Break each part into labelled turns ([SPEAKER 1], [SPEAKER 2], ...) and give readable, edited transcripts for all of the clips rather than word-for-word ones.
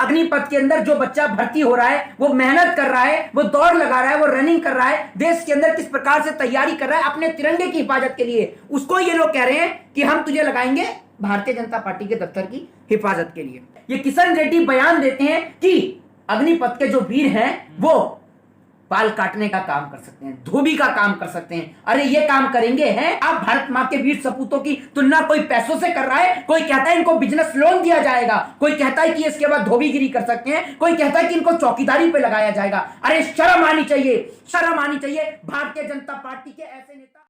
[SPEAKER 1] अग्निपथ के अंदर जो बच्चा भर्ती हो रहा है, वो मेहनत कर रहा है, वो दौड़ लगा रहा है, वो रनिंग कर रहा है, देश के अंदर किस प्रकार से तैयारी कर रहा है अपने तिरंगे की हिफाजत के लिए, उसको ये लोग कह रहे हैं कि हम तुझे लगाएंगे भारतीय जनता पार्टी के दफ्तर की हिफाजत के लिए। ये किशन रेड्डी बयान देते हैं कि अग्निपथ के जो वीर हैं वो बाल काटने का काम कर सकते हैं, धोबी का काम कर सकते हैं। अरे ये काम करेंगे हैं आप? भारत मां के वीर सपूतों की तुलना कोई पैसों से कर रहा है, कोई कहता है इनको बिजनेस लोन दिया जाएगा, कोई कहता है कि इसके बाद धोबीगिरी कर सकते हैं, कोई कहता है कि इनको चौकीदारी पे लगाया जाएगा। अरे शर्म आनी चाहिए, शर्म आनी चाहिए भारतीय जनता पार्टी के ऐसे नेता।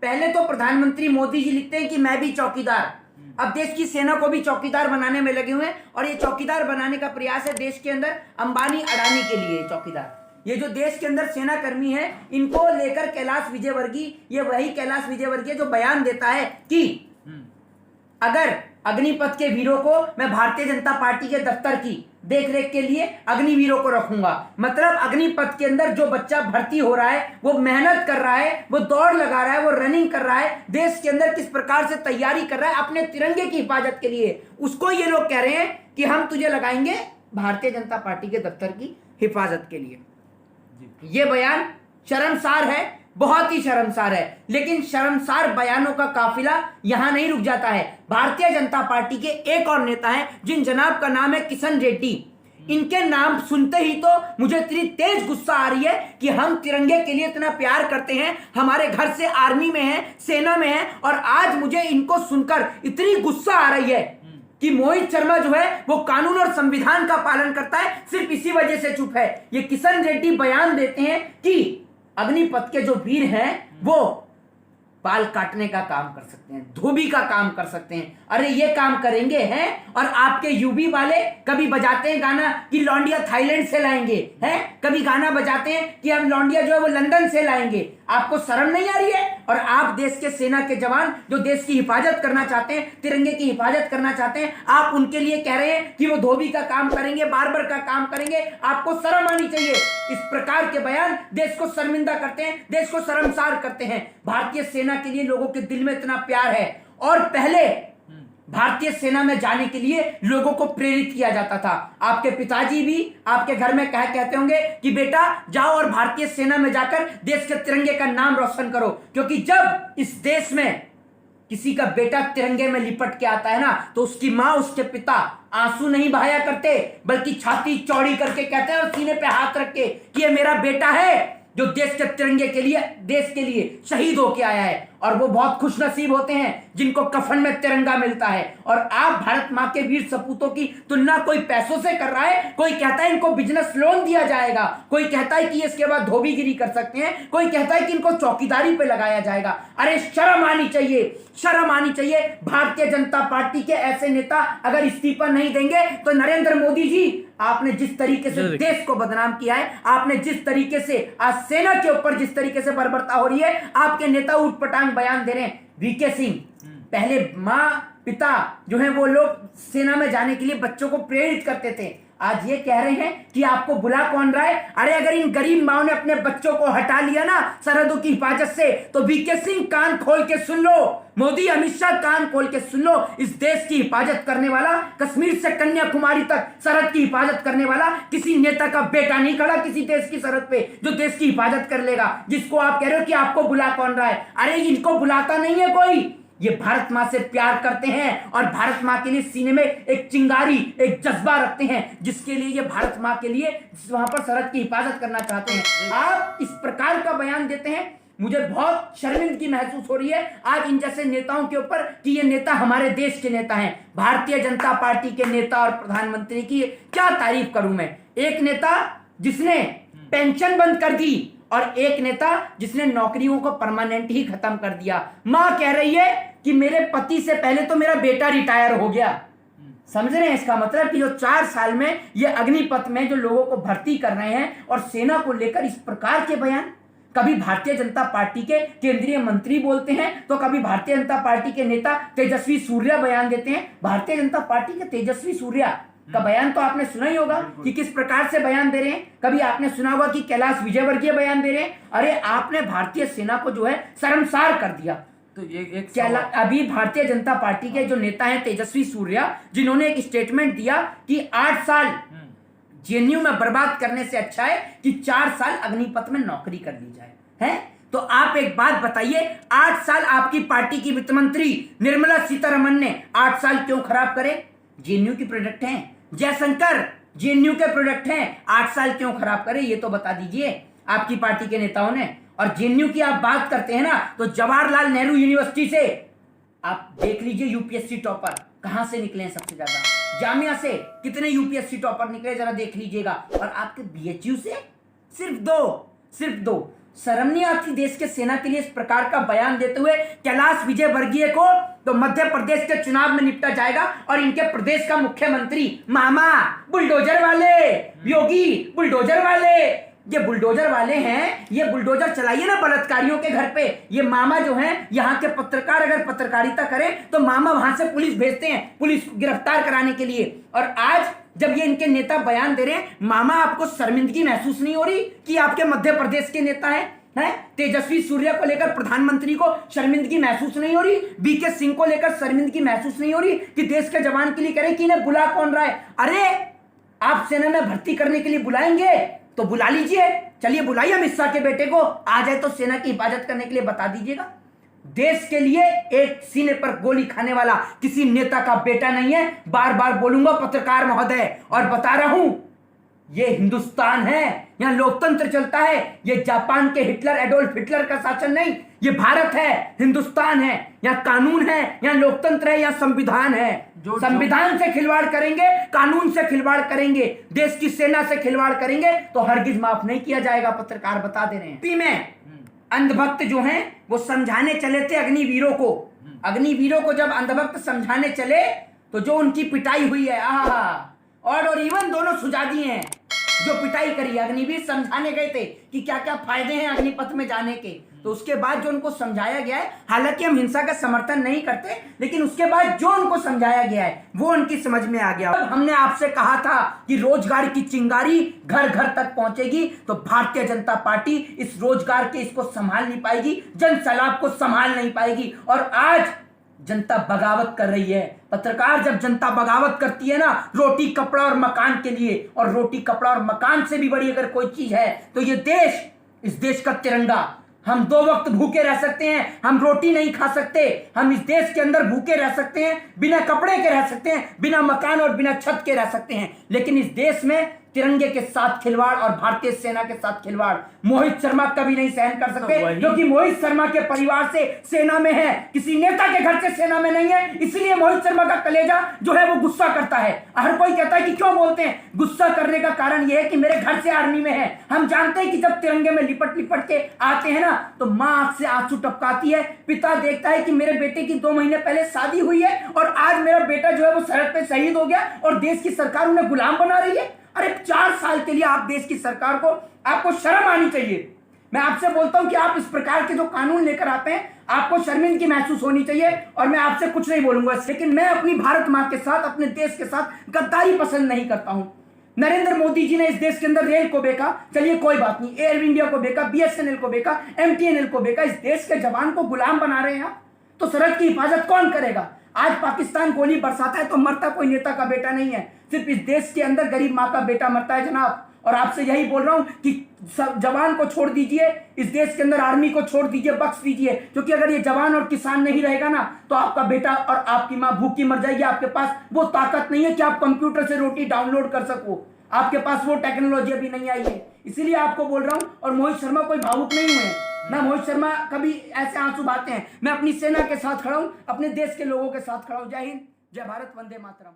[SPEAKER 1] पहले तो प्रधानमंत्री मोदी जी लिखते हैं कि मैं भी चौकीदार, अब देश की सेना को भी चौकीदार बनाने में लगे हुए हैं और ये चौकीदार बनाने का प्रयास है देश के अंदर अंबानी अडानी के लिए चौकीदार। ये जो देश के अंदर सेना कर्मी है इनको लेकर कैलाश विजयवर्गीय, ये वही कैलाश विजयवर्गीय जो बयान देता है कि अगर अग्निपथ के वीरों को मैं भारतीय जनता पार्टी के दफ्तर की देखरेख के लिए अग्निवीरों को रखूंगा। मतलब अग्निपथ के अंदर जो बच्चा भर्ती हो रहा है, वो मेहनत कर रहा है, वो दौड़ लगा रहा है, वो रनिंग कर रहा है, देश के अंदर किस प्रकार से तैयारी कर रहा है अपने तिरंगे की हिफाजत के लिए, उसको ये लोग कह रहे हैं कि हम तुझे लगाएंगे भारतीय जनता पार्टी के दफ्तर की हिफाजत के लिए। ये बयान शर्मसार है, बहुत ही शर्मसार है। लेकिन शर्मसार बयानों का काफिला यहां नहीं रुक जाता है। भारतीय जनता पार्टी के एक और नेता हैं जिन जनाब का नाम है किशन रेड्डी। इनके नाम सुनते ही तो मुझे इतनी तेज गुस्सा आ रही है कि हम तिरंगे के लिए इतना प्यार करते हैं, हमारे घर से आर्मी में हैं, सेना में हैं, और आज मुझे इनको सुनकर इतनी गुस्सा आ रही है कि मोहित शर्मा जो है वो कानून और संविधान का पालन करता है, सिर्फ इसी वजह से चुप है। ये किशन रेड्डी बयान देते हैं कि अग्निपथ के जो वीर हैं वो बाल काटने का काम कर सकते हैं, धोबी का काम कर सकते हैं। अरे ये काम करेंगे हैं, और आपके यूबी वाले कभी बजाते हैं गाना कि लौंडिया थाईलैंड से लाएंगे, हैं कभी गाना बजाते हैं कि हम लौंडिया जो है वो लंदन से लाएंगे। आपको शर्म नहीं आ रही है? और आप देश के सेना के जवान जो देश की हिफाजत करना चाहते हैं, तिरंगे की हिफाजत करना चाहते हैं, आप उनके लिए कह रहे हैं कि वो धोबी का काम करेंगे, बार्बर का काम करेंगे। आपको शर्म आनी चाहिए। इस प्रकार के बयान देश को शर्मिंदा करते हैं, देश को शर्मसार करते हैं। भारतीय सेना के लिए लोगों के दिल में इतना प्यार है, और पहले भारतीय सेना में जाने के लिए लोगों को प्रेरित किया जाता था। आपके पिताजी भी आपके घर में कहते होंगे कि बेटा जाओ और भारतीय सेना में जाकर देश के तिरंगे का नाम रोशन करो, क्योंकि जब इस देश में किसी का बेटा तिरंगे में लिपट के आता है ना, तो उसकी माँ, उसके पिता आंसू नहीं बहाया करते, बल्कि छाती चौड़ी करके कहते हैं और सीने पे हाथ रख के कि ये मेरा बेटा है जो देश के तिरंगे के लिए, देश के लिए शहीद होके आया है। और वो बहुत खुश नसीब होते हैं जिनको कफन में तिरंगा मिलता है। और आप भारत मां के वीर सपूतों की तुलना कोई पैसों से कर रहा है, कोई कहता है इनको बिजनेस लोन दिया जाएगा, कोई कहता है कि इसके बाद धोबीगिरी कर सकते हैं, कोई कहता है कि इनको चौकीदारी पे लगाया जाएगा। अरे शर्म आनी चाहिए, शर्म आनी चाहिए। भारतीय जनता पार्टी के ऐसे नेता अगर इस्तीफा नहीं देंगे तो नरेंद्र मोदी जी, आपने जिस तरीके से देश को बदनाम किया है, आपने जिस तरीके से आज सेना के ऊपर जिस तरीके से बर्बरता हो रही है, आपके नेता उठपटांग बयान दे रहे हैं। वीके सिंह, पहले माँ पिता जो है वो लोग सेना में जाने के लिए बच्चों को प्रेरित करते थे, आज ये कह रहे हैं कि आपको बुला कौन रहा है। अरे अगर इन गरीब माओ ने अपने बच्चों को हटा लिया ना सरहदों की हिफाजत से, तो वीके सिंह कान खोल के सुन लो, मोदी अमित शाह कान खोल के सुन लो। इस देश की हिफाजत करने वाला, कश्मीर से कन्याकुमारी तक सरहद की हिफाजत करने वाला किसी नेता का बेटा नहीं खड़ा किसी देश की सरहद पे जो देश की हिफाजत कर लेगा। जिसको आप कह रहे हो कि आपको बुला कौन रहा है, अरे इनको बुलाता नहीं है कोई। ये भारत मां से प्यार करते हैं और भारत मां के लिए सीने में एक चिंगारी, एक जज्बा रखते हैं, जिसके लिए ये भारत मां के लिए वहां पर सरहद की हिफाजत करना चाहते हैं। आप इस प्रकार का बयान देते हैं, मुझे बहुत शर्मिंदगी महसूस हो रही है आज इन जैसे नेताओं के ऊपर कि ये नेता हमारे देश के नेता हैं। भारतीय जनता पार्टी के नेता और प्रधानमंत्री की क्या तारीफ करूं मैं। एक नेता जिसने पेंशन बंद कर दी और एक नेता जिसने नौकरियों को परमानेंट ही खत्म कर दिया। मां कह रही है कि मेरे पति से पहले तो मेरा बेटा रिटायर हो गया। समझ रहे हैं इसका मतलब कि जो 4 साल में ये अग्निपथ में जो लोगों को भर्ती कर रहे हैं और सेना को लेकर इस प्रकार के बयान, कभी भारतीय जनता पार्टी के केंद्रीय मंत्री बोलते हैं तो कभी भारतीय जनता पार्टी के नेता तेजस्वी सूर्या बयान देते हैं। भारतीय जनता पार्टी के तेजस्वी सूर्या का बयान तो आपने सुना ही होगा कि किस प्रकार से बयान दे रहे हैं। कभी आपने सुना होगा कि कैलाश विजयवर्गीय बयान दे रहे हैं। अरे आपने भारतीय सेना को जो है शर्मसार कर दिया।
[SPEAKER 2] तो ये एक
[SPEAKER 1] अभी भारतीय जनता पार्टी के जो नेता हैं तेजस्वी सूर्या, जिन्होंने एक स्टेटमेंट दिया कि 8 साल जेएनयू में बर्बाद करने से अच्छा है कि 4 साल अग्निपथ में नौकरी कर ली जाए, है? तो आप एक बात बताइए, 8 साल आपकी पार्टी की वित्त मंत्री निर्मला सीतारमण ने 8 साल क्यों खराब करे? जेएनयू की प्रोडक्ट हैं, जयशंकर जेएनयू के प्रोडक्ट हैं, 8 साल क्यों खराब करे? ये तो बता दीजिए आपकी पार्टी के नेताओं ने। और जेएनयू की आप बात करते हैं ना, तो जवाहरलाल नेहरू यूनिवर्सिटी से आप देख लीजिए यूपीएससी टॉपर कहां से निकले हैं सबसे ज्यादा। जामिया से कितने यूपीएससी टॉपर निकले जरा देख लीजिएगा। और आपके बीएचयू से सिर्फ दो। शर्म नहीं आती देश के सेना के लिए इस प्रकार का बयान देते हुए? कैलाश विजयवर्गीय को तो मध्य प्रदेश के चुनाव में निपटा जाएगा और इनके प्रदेश का मुख्यमंत्री मामा बुलडोजर वाले, योगी बुलडोजर वाले, ये बुलडोजर वाले हैं, ये बुलडोजर चलाइए ना बलात्कारियों के घर पे। ये मामा जो हैं, यहाँ के पत्रकार अगर पत्रकारिता करें तो मामा वहां से पुलिस भेजते हैं, पुलिस को गिरफ्तार कराने के लिए। और आज जब ये इनके नेता बयान दे रहे हैं, मामा आपको शर्मिंदगी महसूस नहीं हो रही कि आपके मध्य प्रदेश के नेता हैं? तेजस्वी सूर्या को लेकर प्रधानमंत्री को शर्मिंदगी महसूस नहीं हो रही? बीके सिंह को लेकर शर्मिंदगी महसूस नहीं हो रही कि देश के जवान के लिए करें कि इन्हें बुला कौन रहा है? अरे आप सेना में भर्ती करने के लिए बुलाएंगे तो बुला लीजिए, चलिए बुलाइए अमित शाह के बेटे को, आ जाए तो सेना की हिफाजत करने के लिए बता दीजिएगा। देश के लिए एक सीने पर गोली खाने वाला किसी नेता का बेटा नहीं है। बार बार बोलूंगा पत्रकार महोदय, और बता रहा हूं, ये हिंदुस्तान है, यहां लोकतंत्र चलता है। ये जापान के हिटलर एडोल्फ हिटलर का शासन नहीं, ये भारत है, हिंदुस्तान है, यहाँ कानून है, यहाँ लोकतंत्र है, यहाँ संविधान है। संविधान से खिलवाड़ करेंगे, कानून से खिलवाड़ करेंगे, देश की सेना से खिलवाड़ करेंगे तो हरगिज माफ नहीं किया जाएगा। पत्रकार बता दे रहे हैं। पी में अंधभक्त जो हैं वो समझाने चले थे अग्निवीरों को जब अंधभक्त समझाने चले तो जो उनकी पिटाई हुई है, और इवन दोनों सुझा दिए हैं। जो पिटाई करी, अग्निवीर समझाने गए थे कि क्या क्या फायदे हैं अग्निपथ में जाने के, तो उसके बाद जो उनको समझाया गया है, हालांकि हम हिंसा का समर्थन नहीं करते, लेकिन उसके बाद जो उनको समझाया गया है वो उनकी समझ में आ गया। हमने आपसे कहा था कि रोजगार की चिंगारी घर घर तक पहुंचेगी, तो भारतीय जनता पार्टी इस रोजगार के इसको संभाल नहीं पाएगी, जन सैलाब को संभाल नहीं पाएगी। और आज जनता बगावत कर रही है। पत्रकार जब जनता बगावत करती है ना रोटी कपड़ा और मकान के लिए, और रोटी कपड़ा और मकान से भी बड़ी अगर कोई चीज है तो ये देश, इस देश का तिरंगा। हम 2 वक्त भूखे रह सकते हैं, हम रोटी नहीं खा सकते, हम इस देश के अंदर भूखे रह सकते हैं, बिना कपड़े के रह सकते हैं, बिना मकान और बिना छत के रह सकते हैं, लेकिन इस देश में तिरंगे के साथ खिलवाड़ और भारतीय सेना के साथ खिलवाड़ मोहित शर्मा कभी नहीं सहन कर सकते, क्योंकि मोहित शर्मा के परिवार से सेना में है, किसी नेता के घर से सेना में नहीं है। इसलिए मोहित शर्मा का कलेजा जो है वो गुस्सा करता है। हर कोई कहता है कि क्यों बोलते हैं, गुस्सा करने का कारण यह है कि मेरे घर से आर्मी में है। हम जानते हैं कि जब तिरंगे में लिपट लिपट के आते हैं ना तो मां आंख से आंसू टपकाती है, पिता देखता है कि मेरे बेटे की 2 महीने पहले शादी हुई है और आज मेरा बेटा जो है वो सरहद पे शहीद हो गया और देश की सरकार उन्हें गुलाम बना रही है। अरे 4 साल के लिए आप देश की सरकार को, आपको शर्म आनी चाहिए। मैं आपसे बोलता हूं कि आप इस प्रकार के जो कानून लेकर आते हैं आपको शर्मिंदगी महसूस होनी चाहिए। और मैं आपसे कुछ नहीं बोलूंगा, लेकिन मैं अपनी भारत मां के साथ, अपने देश के साथ गद्दारी पसंद नहीं करता हूं। नरेंद्र मोदी जी ने इस देश के अंदर रेल को बेचा, चलिए कोई बात नहीं, एयर इंडिया को बेचा, बीएसएनएल को बेचा, एमटीएनएल को बेचा, इस देश के जवान को गुलाम बना रहे हैं। तो सरहद की हिफाजत कौन करेगा? आज पाकिस्तान गोली बरसाता है तो मरता कोई नेता का बेटा नहीं है, सिर्फ इस देश के अंदर गरीब माँ का बेटा मरता है जनाब। और आपसे यही बोल रहा हूं कि जवान को छोड़ दीजिए, इस देश के अंदर आर्मी को छोड़ दीजिए, बख्श दीजिए, क्योंकि अगर ये जवान और किसान नहीं रहेगा ना तो आपका बेटा और आपकी माँ भूखी मर जाएगी। आपके पास वो ताकत नहीं है कि आप कंप्यूटर से रोटी डाउनलोड कर सको, आपके पास वो टेक्नोलॉजी अभी नहीं आई है। इसीलिए आपको बोल रहा हूं। और मोहित शर्मा कोई भावुक नहीं हुए ना, मोहित शर्मा कभी ऐसे आंसू बहाते हैं। मैं अपनी सेना के साथ खड़ा हूं, अपने देश के लोगों के साथ खड़ा हूं। जय हिंद, जय भारत, वंदे मातरम।